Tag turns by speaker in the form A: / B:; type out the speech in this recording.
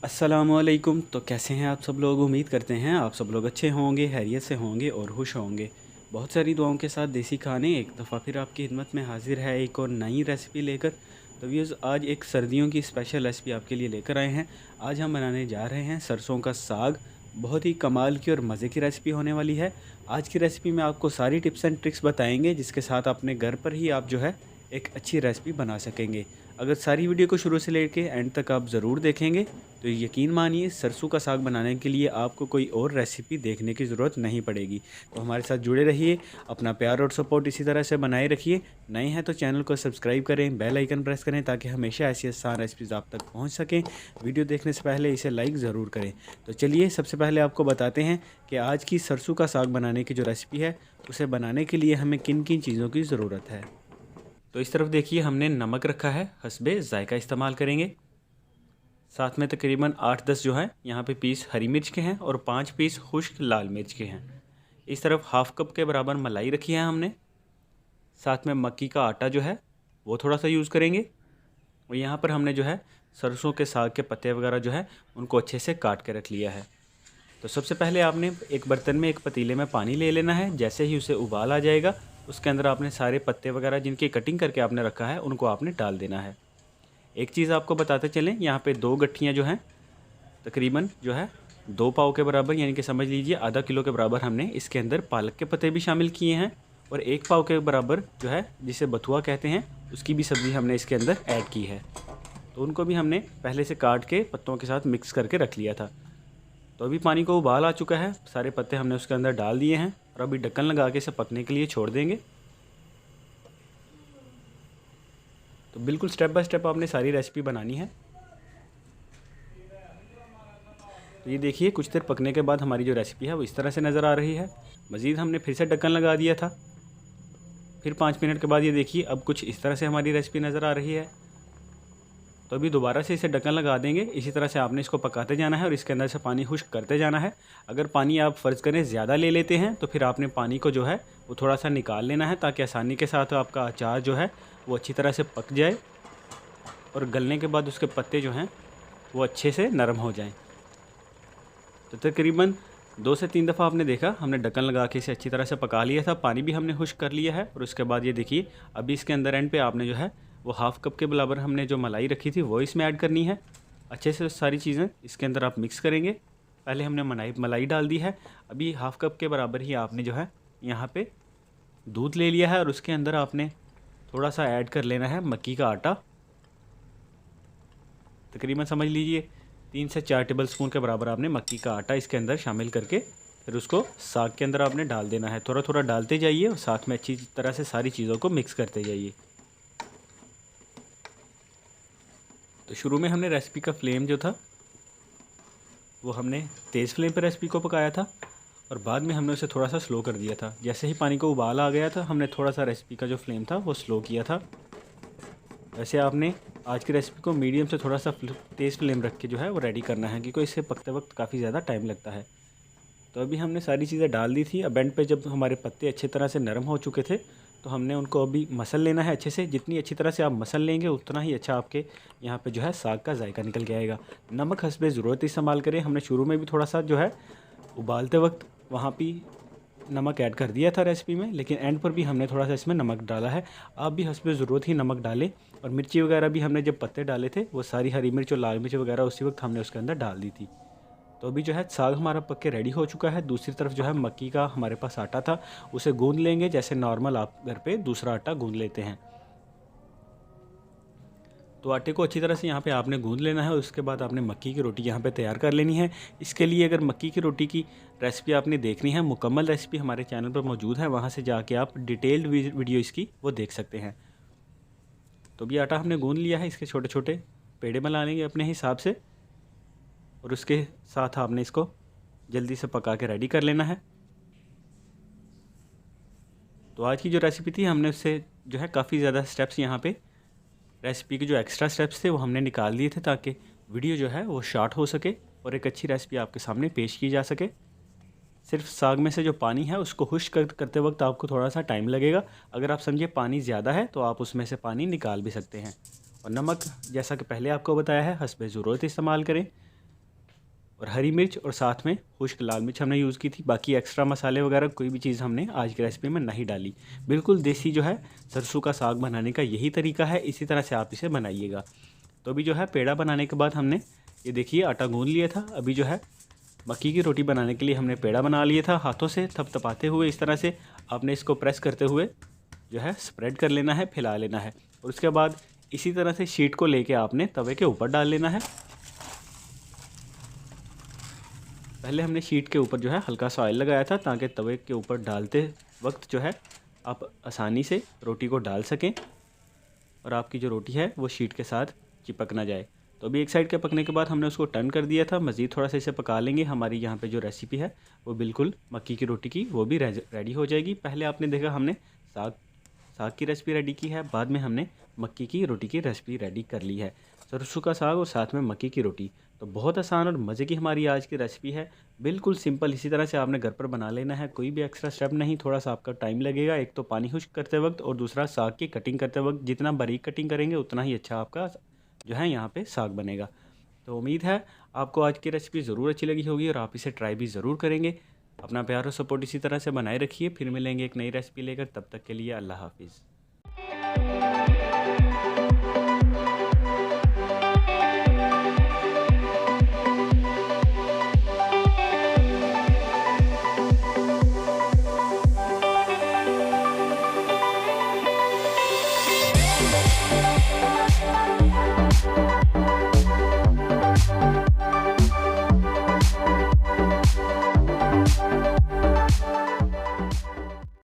A: अस्सलामुअलैकुम। तो कैसे हैं आप सब लोग? उम्मीद करते हैं आप सब लोग अच्छे होंगे, खैरियत से होंगे और खुश होंगे। बहुत सारी दुआओं के साथ देसी खाने एक दफ़ा फिर आपकी खिदमत में हाजिर है एक और नई रेसिपी लेकर। तो व्यूज़, आज एक सर्दियों की स्पेशल रेसिपी आपके लिए लेकर आए हैं। आज हम बनाने जा रहे हैं सरसों का साग। बहुत ही कमाल की और मज़े की रेसिपी होने वाली है। आज की रेसिपी में आपको सारी टिप्स एंड ट्रिक्स बताएंगे, जिसके साथ अपने घर पर ही आप जो है एक अच्छी रेसिपी बना सकेंगे। अगर सारी वीडियो को शुरू से लेके एंड तक आप ज़रूर देखेंगे तो यकीन मानिए सरसों का साग बनाने के लिए आपको कोई और रेसिपी देखने की ज़रूरत नहीं पड़ेगी। तो हमारे साथ जुड़े रहिए, अपना प्यार और सपोर्ट इसी तरह से बनाए रखिए। नए हैं तो चैनल को सब्सक्राइब करें, बेल आइकन प्रेस करें ताकि हमेशा ऐसी आसान रेसिपीज़ आप तक पहुंच सकें। वीडियो देखने से पहले इसे लाइक ज़रूर करें। तो चलिए सबसे पहले आपको बताते हैं कि आज की सरसों का साग बनाने की जो रेसिपी है, उसे बनाने के लिए हमें किन किन चीज़ों की ज़रूरत है। तो इस तरफ देखिए, हमने नमक रखा है, हस्बे ज़ायका इस्तेमाल करेंगे। साथ में तकरीबन 8-10 जो है यहाँ पे पीस हरी मिर्च के हैं और 5 पीस खुश्क लाल मिर्च के हैं। इस तरफ हाफ़ कप के बराबर मलाई रखी है हमने। साथ में मक्की का आटा जो है वो थोड़ा सा यूज़ करेंगे। और यहाँ पर हमने जो है सरसों के साग के पत्ते वगैरह जो है उनको अच्छे से काट के रख लिया है। तो सबसे पहले आपने एक बर्तन में, एक पतीले में पानी ले लेना है। जैसे ही उसे उबाल आ जाएगा, उसके अंदर आपने सारे पत्ते वगैरह जिनकी कटिंग करके आपने रखा है उनको आपने डाल देना है। एक चीज़ आपको बताते चलें, यहाँ पे 2 गट्ठियाँ जो हैं तकरीबन जो है 2 पाव के बराबर, यानी कि समझ लीजिए आधा किलो के बराबर हमने इसके अंदर पालक के पत्ते भी शामिल किए हैं। और 1 पाव के बराबर जो है, जिसे बथुआ कहते हैं, उसकी भी सब्ज़ी हमने इसके अंदर ऐड की है। तो उनको भी हमने पहले से काट के पत्तों के साथ मिक्स करके रख लिया था। तो अभी पानी को उबाल आ चुका है, सारे पत्ते हमने उसके अंदर डाल दिए हैं और अभी ढक्कन लगा के इसे पकने के लिए छोड़ देंगे। तो बिल्कुल स्टेप बाय स्टेप आपने सारी रेसिपी बनानी है। तो ये देखिए, कुछ देर पकने के बाद हमारी जो रेसिपी है वो इस तरह से नज़र आ रही है। मज़ीद हमने फिर से ढक्कन लगा दिया था। फिर 5 मिनट के बाद ये देखिए, अब कुछ इस तरह से हमारी रेसिपी नज़र आ रही है। तो अभी दोबारा से इसे ढक्कन लगा देंगे। इसी तरह से आपने इसको पकाते जाना है और इसके अंदर से पानी खुश्क करते जाना है। अगर पानी आप फ़र्ज़ करें ज़्यादा ले लेते हैं तो फिर आपने पानी को जो है वो थोड़ा सा निकाल लेना है, ताकि आसानी के साथ आपका अचार जो है वो अच्छी तरह से पक जाए और गलने के बाद उसके पत्ते जो हैं वो अच्छे से नरम हो जाएँ। तो तकरीबन 2 से 3 दफ़ा आपने देखा, हमने ढक्कन लगा के इसे अच्छी तरह से पका लिया था। पानी भी हमने खुश्क कर लिया है और उसके बाद ये देखिए, अभी इसके अंदर एंड पे आपने जो है वो हाफ़ कप के बराबर हमने जो मलाई रखी थी वो इसमें ऐड करनी है। अच्छे से सारी चीज़ें इसके अंदर आप मिक्स करेंगे। पहले हमने मलाई डाल दी है। अभी हाफ़ कप के बराबर ही आपने जो है यहाँ पे दूध ले लिया है और उसके अंदर आपने थोड़ा सा ऐड कर लेना है मक्की का आटा। तकरीबन समझ लीजिए 3 से 4 टेबल स्पून के बराबर आपने मक्की का आटा इसके अंदर शामिल करके फिर उसको साग के अंदर आपने डाल देना है। थोड़ा थोड़ा डालते जाइए और साथ में अच्छी तरह से सारी चीज़ों को मिक्स करते जाइए। तो शुरू में हमने रेसिपी का फ्लेम जो था वो हमने तेज़ फ्लेम पर रेसिपी को पकाया था और बाद में हमने उसे थोड़ा सा स्लो कर दिया था। जैसे ही पानी को उबाल आ गया था, हमने थोड़ा सा रेसिपी का जो फ्लेम था वो स्लो किया था। वैसे आपने आज की रेसिपी को मीडियम से थोड़ा सा तेज़ फ्लेम रख के जो है वो रेडी करना है, क्योंकि इसे पकते वक्त काफ़ी ज़्यादा टाइम लगता है। तो अभी हमने सारी चीज़ें डाल दी थी। अब एंड पे जब हमारे पत्ते अच्छी तरह से नरम हो चुके थे तो हमने उनको अभी मसल लेना है अच्छे से। जितनी अच्छी तरह से आप मसल लेंगे उतना ही अच्छा आपके यहाँ पे जो है साग का जायका निकल के आएगा। नमक हस्बे ज़रूरत इस्तेमाल करें। हमने शुरू में भी थोड़ा सा जो है उबालते वक्त वहाँ भी नमक ऐड कर दिया था रेसिपी में, लेकिन एंड पर भी हमने थोड़ा सा इसमें नमक डाला है। आप भी हस्बे ज़रूरत ही नमक डालें। और मिर्ची वगैरह भी हमने जब पत्ते डाले थे वो सारी हरी मिर्च और लाल मिर्च वगैरह उसी वक्त हमने उसके अंदर डाल दी थी। तो अभी जो है साग हमारा पक के रेडी हो चुका है। दूसरी तरफ जो है मक्की का हमारे पास आटा था, उसे गूंद लेंगे जैसे नॉर्मल आप घर पे दूसरा आटा गूंद लेते हैं। तो आटे को अच्छी तरह से यहाँ पे आपने गूंद लेना है और उसके बाद आपने मक्की की रोटी यहाँ पे तैयार कर लेनी है। इसके लिए अगर मक्की की रोटी की रेसिपी आपने देखनी है, मुकम्मल रेसिपी हमारे चैनल पर मौजूद है, वहाँ से जाके आप डिटेल्ड वीडियो इसकी वो देख सकते हैं। तो भी आटा हमने गूंद लिया है, इसके छोटे छोटे पेड़े बना लेंगे अपने हिसाब से और उसके साथ आपने इसको जल्दी से पका के रेडी कर लेना है। तो आज की जो रेसिपी थी, हमने उससे जो है काफ़ी ज़्यादा स्टेप्स यहाँ पे रेसिपी के जो एक्स्ट्रा स्टेप्स थे वो हमने निकाल दिए थे, ताकि वीडियो जो है वो शॉर्ट हो सके और एक अच्छी रेसिपी आपके सामने पेश की जा सके। सिर्फ साग में से जो पानी है उसको खुश्क करते वक्त आपको थोड़ा सा टाइम लगेगा। अगर आप समझे पानी ज़्यादा है तो आप उसमें से पानी निकाल भी सकते हैं। और नमक जैसा कि पहले आपको बताया है, हस्बे ज़रूरत इस्तेमाल करें। और हरी मिर्च और साथ में खुश्क लाल मिर्च हमने यूज़ की थी। बाकी एक्स्ट्रा मसाले वगैरह कोई भी चीज़ हमने आज की रेसिपी में नहीं डाली। बिल्कुल देसी जो है सरसों का साग बनाने का यही तरीका है, इसी तरह से आप इसे बनाइएगा। तो अभी जो है पेड़ा बनाने के बाद हमने ये देखिए आटा गूँध लिया था। अभी जो है मक्की की रोटी बनाने के लिए हमने पेड़ा बना लिया था। हाथों से थपथपाते हुए इस तरह से आपने इसको प्रेस करते हुए जो है स्प्रेड कर लेना है, फैला लेना है। और उसके बाद इसी तरह से शीट को लेके आपने तवे के ऊपर डाल लेना है। पहले हमने शीट के ऊपर जो है हल्का सा ऑयल लगाया था ताकि तवे के ऊपर डालते वक्त जो है आप आसानी से रोटी को डाल सकें और आपकी जो रोटी है वो शीट के साथ चिपक ना जाए। तो अभी एक साइड के पकने के बाद हमने उसको टर्न कर दिया था। मज़ीद थोड़ा सा इसे पका लेंगे। हमारी यहाँ पे जो रेसिपी है वो बिल्कुल मक्की की रोटी की वो भी रेडी हो जाएगी। पहले आपने देखा हमने साग साग की रेसिपी रेडी की है, बाद में हमने मक्की की रोटी की रेसिपी रेडी कर ली है। सरसों का साग और साथ में मक्की की रोटी, तो बहुत आसान और मज़े की हमारी आज की रेसिपी है। बिल्कुल सिंपल, इसी तरह से आपने घर पर बना लेना है, कोई भी एक्स्ट्रा स्टेप नहीं। थोड़ा सा आपका टाइम लगेगा, एक तो पानी खुश्क करते वक्त और दूसरा साग की कटिंग करते वक्त। जितना बारीक कटिंग करेंगे उतना ही अच्छा आपका जो है यहाँ पे साग बनेगा। तो उम्मीद है आपको आज की रेसिपी ज़रूर अच्छी लगी होगी और आप इसे ट्राई भी ज़रूर करेंगे। अपना प्यार और सपोर्ट इसी तरह से बनाए रखिए। फिर मिलेंगे एक नई रेसिपी लेकर, तब तक के लिए अल्लाह हाफिज़।